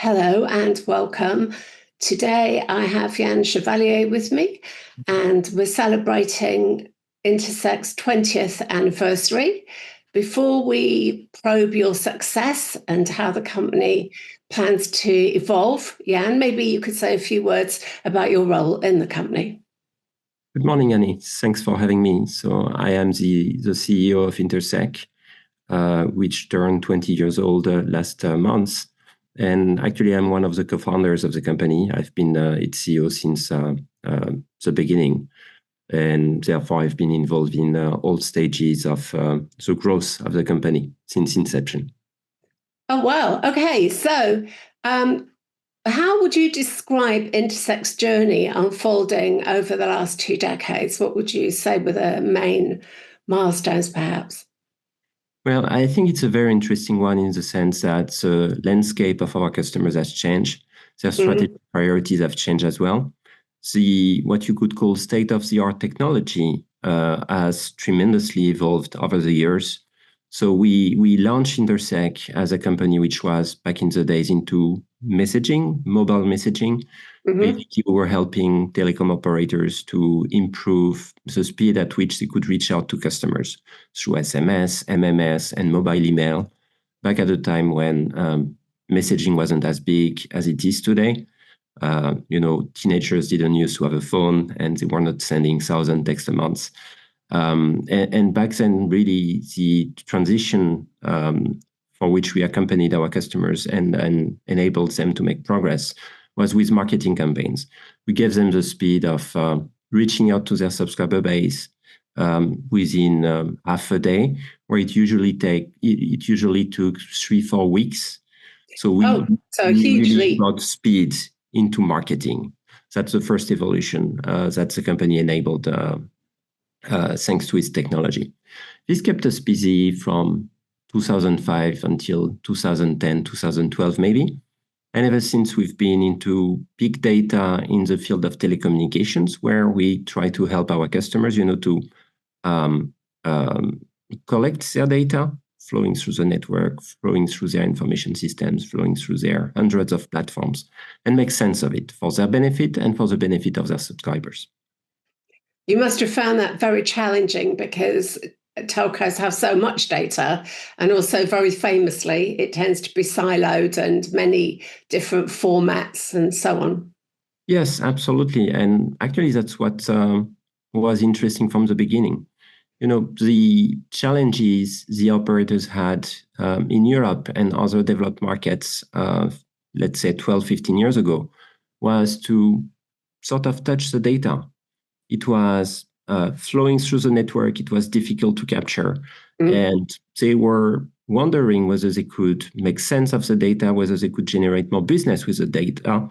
Hello and welcome. Today I have Yann Chevalier with me, and we're celebrating Intersec's 20th anniversary. Before we probe your success and how the company plans to evolve, Yann, maybe you could say a few words about your role in the company. Good morning, Annie. Thanks for having me. So I am the CEO of Intersec, which turned 20 years old last month. And actually, I'm one of the co-founders of the company. I've been its CEO since the beginning. And therefore, I've been involved in all stages of the growth of the company since inception. Oh, wow. Okay. So how would you describe Intersec's journey unfolding over the last 2 decades? What would you say were the main milestones, perhaps? Well, I think it's a very interesting one in the sense that the landscape of our customers has changed. Their strategic priorities have changed as well. What you could call state-of-the-art technology has tremendously evolved over the years. So we launched Intersec as a company which was back in the days into messaging, mobile messaging. Basically, we were helping telecom operators to improve the speed at which they could reach out to customers through SMS, MMS, and mobile email, back at the time when messaging wasn't as big as it is today. Teenagers didn't used to have a phone, and they were not sending 1,000 texts a month. And back then, really, the transition for which we accompanied our customers and enabled them to make progress was with marketing campaigns. We gave them the speed of reaching out to their subscriber base within half a day, where it usually took 3-4 weeks. So we really brought speed into marketing. That's the first evolution that the company enabled thanks to its technology. This kept us busy from 2005 until 2010, 2012 maybe. And ever since, we've been into big data in the field of telecommunications, where we try to help our customers, to collect their data, flowing through the network, flowing through their information systems, flowing through their hundreds of platforms, and make sense of it for their benefit and for the benefit of their subscribers. You must have found that very challenging because telcos have so much data, and also very famously, it tends to be siloed and many different formats and so on. Yes, absolutely. And actually, that's what was interesting from the beginning. The challenges the operators had in Europe and other developed markets, let's say 12, 15 years ago, was to sort of touch the data. It was flowing through the network. It was difficult to capture. And they were wondering whether they could make sense of the data, whether they could generate more business with the data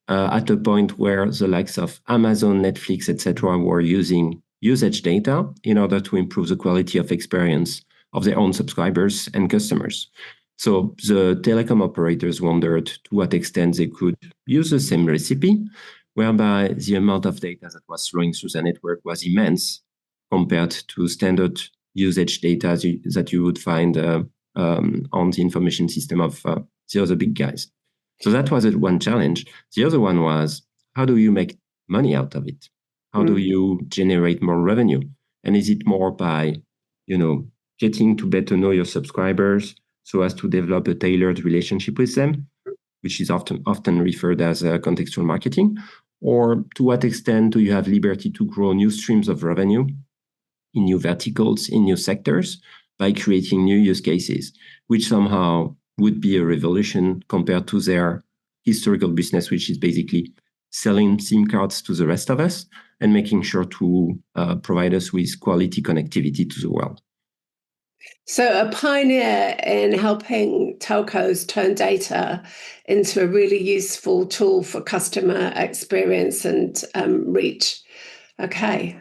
at a point where the likes of Amazon, Netflix, etc. were using usage data in order to improve the quality of experience of their own subscribers and customers. So the telecom operators wondered to what extent they could use the same recipe, whereby the amount of data that was flowing through the network was immense compared to standard usage data that you would find on the information system of the other big guys. So that was one challenge. The other one was, how do you make money out of it? How do you generate more revenue? And is it more by, getting to better know your subscribers so as to develop a tailored relationship with them, which is often referred as contextual marketing? Or to what extent do you have liberty to grow new streams of revenue in new verticals, in new sectors, by creating new use cases, which somehow would be a revolution compared to their historical business, which is basically selling SIM cards to the rest of us and making sure to provide us with quality connectivity to the world. So a pioneer in helping telcos turn data into a really useful tool for customer experience and reach. Okay.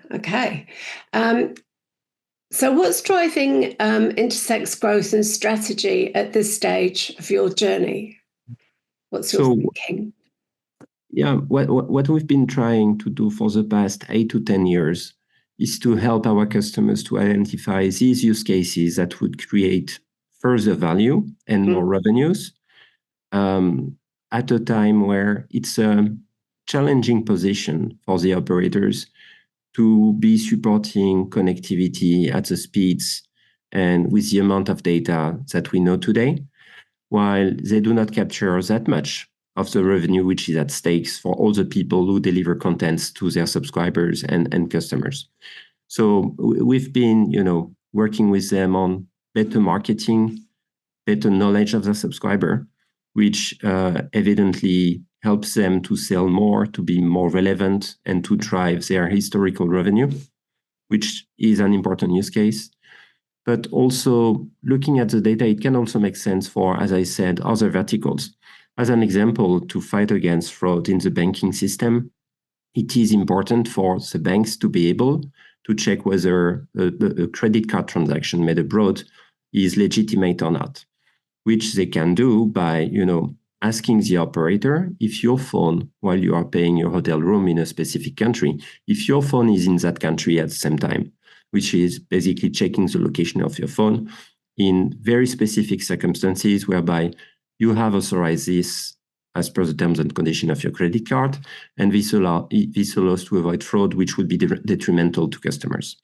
So what's driving Intersec's growth and strategy at this stage of your journey? What's your thinking? Yeah, what we've been trying to do for the past 8 to 10 years is to help our customers to identify these use cases that would create further value and more revenues at a time where it's a challenging position for the operators to be supporting connectivity at the speeds and with the amount of data that we know today, while they do not capture that much of the revenue which is at stakes for all the people who deliver contents to their subscribers and customers. So we've been, working with them on better marketing, better knowledge of the subscriber, which evidently helps them to sell more, to be more relevant, and to drive their historical revenue, which is an important use case. But also looking at the data, it can also make sense for, as I said, other verticals. As an example, to fight against fraud in the banking system, it is important for the banks to be able to check whether a credit card transaction made abroad is legitimate or not, which they can do by, asking the operator if your phone, while you are paying your hotel room in a specific country, if your phone is in that country at the same time, which is basically checking the location of your phone in very specific circumstances whereby you have authorized this as per the terms and conditions of your credit card, and this allows to avoid fraud, which would be detrimental to customers.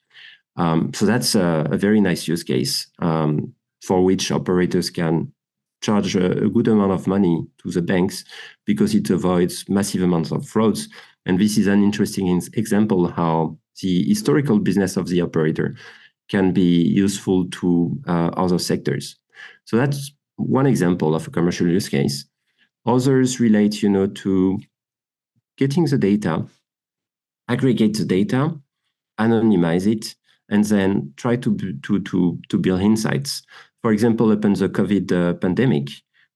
So that's a very nice use case for which operators can charge a good amount of money to the banks because it avoids massive amounts of frauds. And this is an interesting example how the historical business of the operator can be useful to other sectors. So that's one example of a commercial use case. Others relate, to getting the data, aggregate the data, anonymize it, and then try to build insights. For example, upon the COVID pandemic,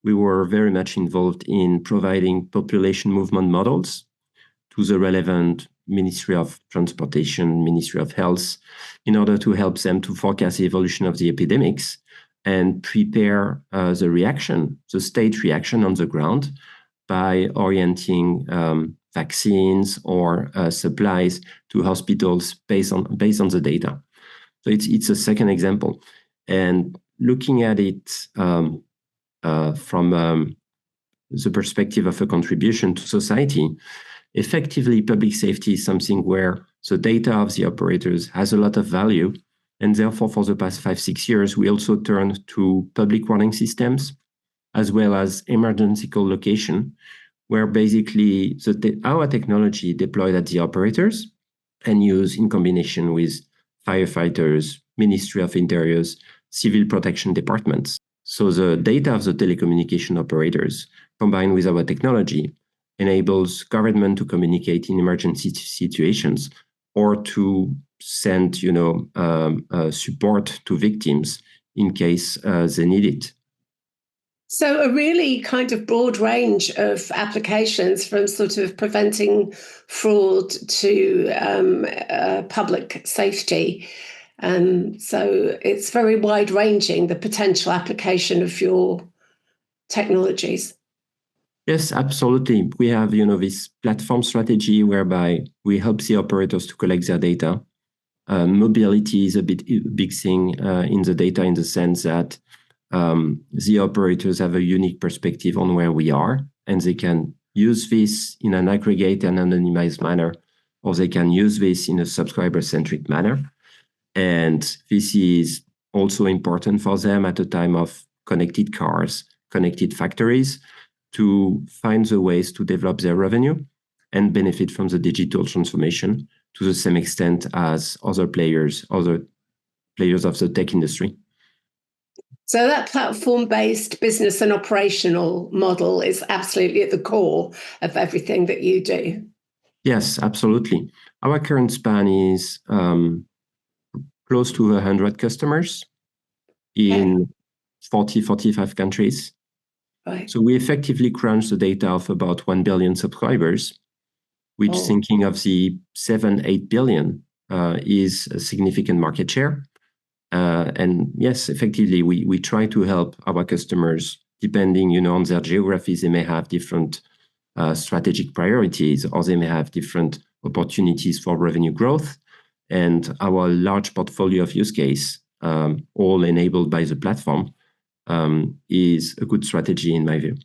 we were very much involved in providing population movement models to the relevant Ministry of Transportation, Ministry of Health, in order to help them to forecast the evolution of the epidemics and prepare the state reaction on the ground by orienting vaccines or supplies to hospitals based on the data. So it's a second example. And looking at it from the perspective of a contribution to society, effectively public safety is something where the data of the operators has a lot of value. And therefore, for the past 5-6 years, we also turned to public warning systems as well as emergency call location, where basically our technology deployed at the operators and used in combination with firefighters, Ministry of Interiors, civil protection departments. So the data of the telecommunication operators combined with our technology enables government to communicate in emergency situations or to send, support to victims in case they need it. So a really kind of broad range of applications, from sort of preventing fraud to public safety. So it's very wide-ranging, the potential application of your technologies. Yes, absolutely. We have, this platform strategy whereby we help the operators to collect their data. Mobility is a big thing in the data, in the sense that the operators have a unique perspective on where we are, and they can use this in an aggregate and anonymized manner, or they can use this in a subscriber-centric manner. And this is also important for them at a time of connected cars, connected factories, to find the ways to develop their revenue and benefit from the digital transformation to the same extent as other players of the tech industry. So that platform-based business and operational model is absolutely at the core of everything that you do. Yes, absolutely. Our current span is close to 100 customers in 40-45 countries. Right. So we effectively crunch the data of about 1 billion subscribers, which, thinking of the 7-8 billion, is a significant market share. And yes, effectively, we try to help our customers, depending, on their geographies. They may have different strategic priorities, or they may have different opportunities for revenue growth. And our large portfolio of use case, all enabled by the platform, is a good strategy in my view.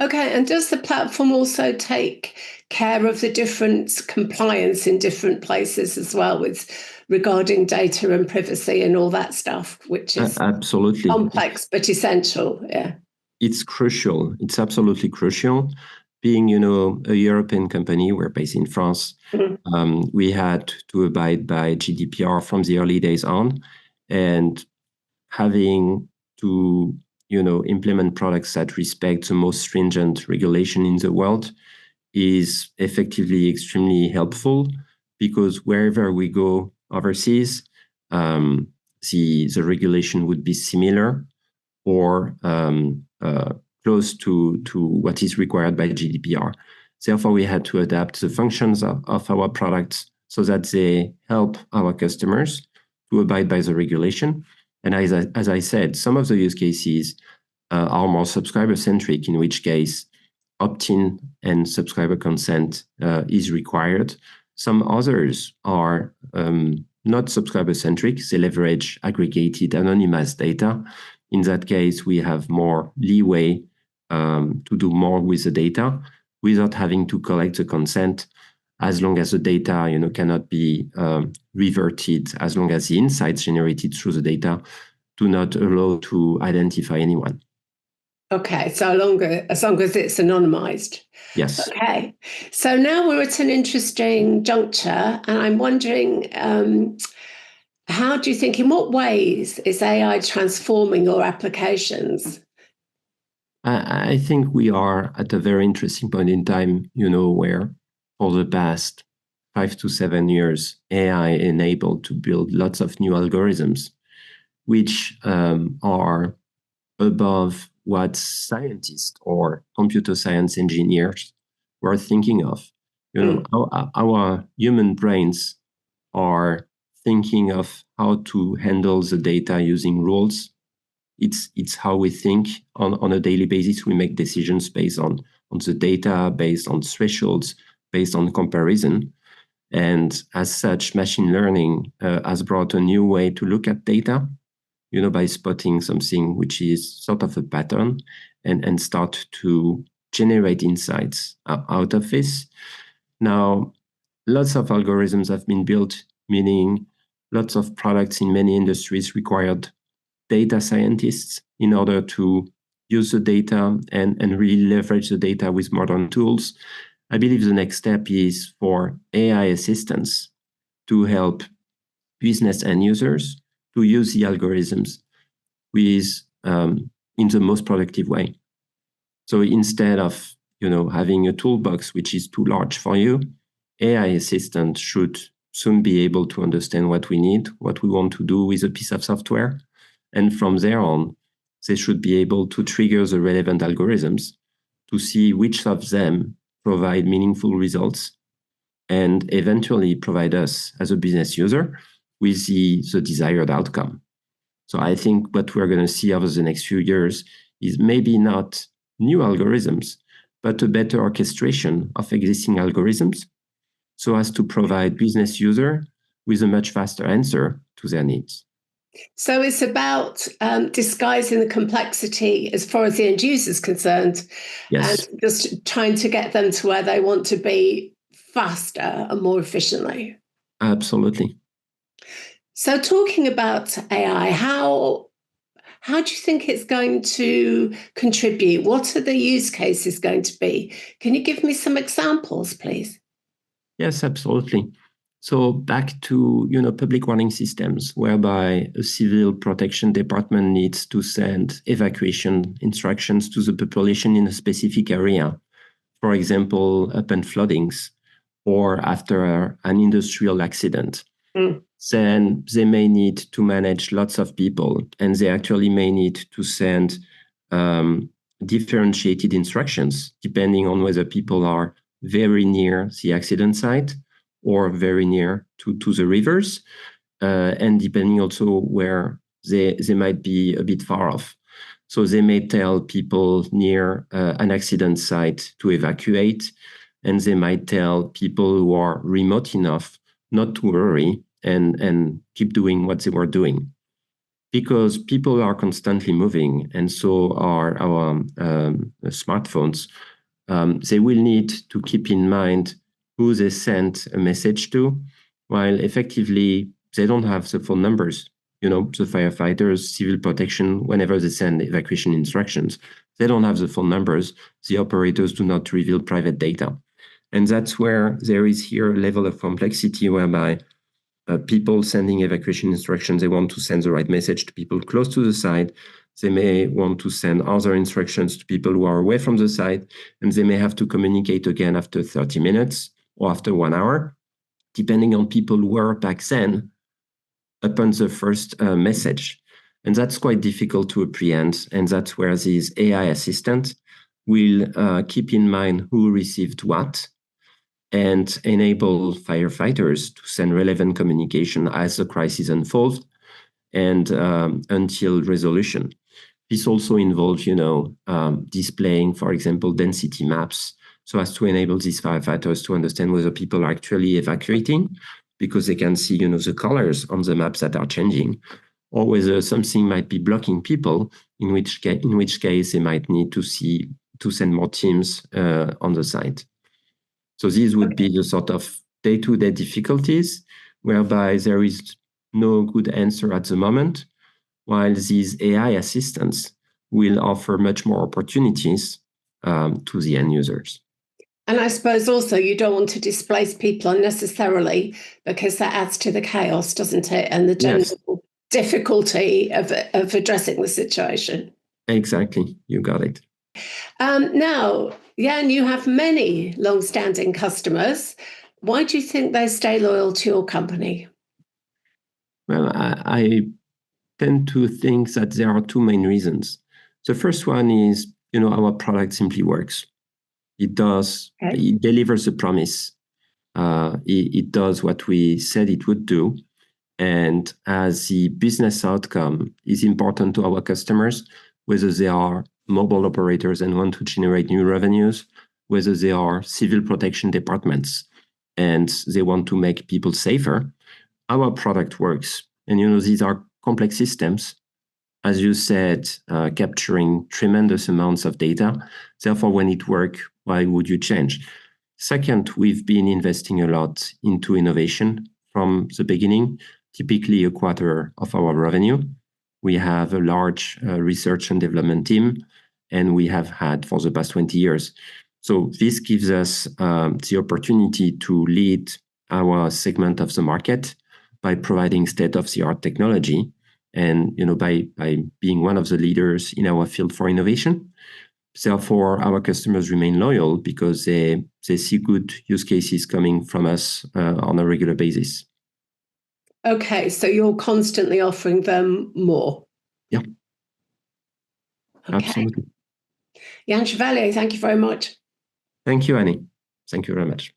Okay, and does the platform also take care of the different compliance in different places as well, with regarding data and privacy and all that stuff, which is Absolutely. complex but essential? Yeah. It's crucial. It's absolutely crucial. Being, a European company, we're based in France. Mhm. We had to abide by GDPR from the early days on, and having to, implement products that respect the most stringent regulation in the world is effectively extremely helpful, because wherever we go overseas, um, the regulation would be similar or close to what is required by GDPR. Therefore, we had to adapt the functions of our products so that they help our customers to abide by the regulation. And as I said, some of the use cases are more subscriber-centric, in which case opt-in and subscriber consent is required. Some others are not subscriber-centric. They leverage aggregated anonymized data. In that case, we have more leeway to do more with the data without having to collect the consent, as long as the data cannot be reverted, as long as the insights generated through the data do not allow to identify anyone. Okay, so as long as it's anonymized. Yes. Okay, so now we're at an interesting juncture, and I'm wondering, how do you think, in what ways is AI transforming your applications? I think we are at a very interesting point in time, where for the past 5 to 7 years, AI enabled to build lots of new algorithms, which are above what scientists or computer science engineers were thinking of. Our human brains are thinking of how to handle the data using rules. It's how we think on a daily basis. We make decisions based on the data, based on thresholds, based on comparison. And as such, machine learning has brought a new way to look at data, by spotting something which is sort of a pattern, and start to generate insights out of this. Now, lots of algorithms have been built, meaning lots of products in many industries required data scientists in order to use the data and really leverage the data with modern tools. I believe the next step is for AI assistants to help business end users to use the algorithms with in the most productive way. So instead of having a toolbox which is too large for you, AI assistant should soon be able to understand what we need, what we want to do with a piece of software. And from there on, they should be able to trigger the relevant algorithms to see which of them provide meaningful results, and eventually provide us as a business user with the desired outcome. So I think what we're going to see over the next few years is maybe not new algorithms, but a better orchestration of existing algorithms, so as to provide business user with a much faster answer to their needs. So it's about disguising the complexity as far as the end user is concerned, Yes. and just trying to get them to where they want to be faster and more efficiently. Absolutely. So talking about AI, how do you think it's going to contribute? What are the use cases going to be? Can you give me some examples, please? Yes, absolutely. So back to public warning systems, whereby a civil protection department needs to send evacuation instructions to the population in a specific area, for example, upon floodings or after an industrial accident. Then they may need to manage lots of people, and they actually may need to send differentiated instructions depending on whether people are very near the accident site or very near to the rivers, and depending also where they might be a bit far off. So they may tell people near an accident site to evacuate, and they might tell people who are remote enough not to worry and keep doing what they were doing. because people are constantly moving, and so are our smartphones. They will need to keep in mind who they sent a message to, while effectively they don't have the phone numbers. The firefighters, civil protection, whenever they send evacuation instructions, they don't have the phone numbers. The operators do not reveal private data. And that's where there is here a level of complexity whereby people sending evacuation instructions, they want to send the right message to people close to the site. They may want to send other instructions to people who are away from the site, and they may have to communicate again after 30 minutes or after 1 hour, depending on people who were back then upon the first message. And that's quite difficult to apprehend. And that's where this AI assistant will keep in mind who received what and enable firefighters to send relevant communication as the crisis unfolds and until resolution. This also involves, displaying, for example, density maps, so as to enable these firefighters to understand whether people are actually evacuating, because they can see, the colors on the maps that are changing, or whether something might be blocking people, in which case they might need to send more teams on the site. So these would be the sort of day-to-day difficulties, whereby there is no good answer at the moment, while these AI assistants will offer much more opportunities to the end users. And I suppose also you don't want to displace people unnecessarily, because that adds to the chaos, doesn't it? And the general difficulty of addressing the situation. Exactly, you got it. Now, Yann, you have many long-standing customers. Why do you think they stay loyal to your company? Well, I tend to think that there are two main reasons. The first one is, our product simply works. It does. Okay. It delivers a promise. It does what we said it would do. And as the business outcome is important to our customers, whether they are mobile operators and want to generate new revenues, whether they are civil protection departments and they want to make people safer, our product works. And these are complex systems, as you said, capturing tremendous amounts of data. Therefore, when it works, why would you change? Second, we've been investing a lot into innovation from the beginning, typically a quarter of our revenue. We have a large research and development team, and we have had for the past 20 years. So this gives us the opportunity to lead our segment of the market by providing state-of-the-art technology and by being one of the leaders in our field for innovation. Therefore, our customers remain loyal because they see good use cases coming from us on a regular basis. Okay, so you're constantly offering them more. Yeah, okay. Absolutely. Yann Chevalier, thank you very much. Thank you, Annie. Thank you very much.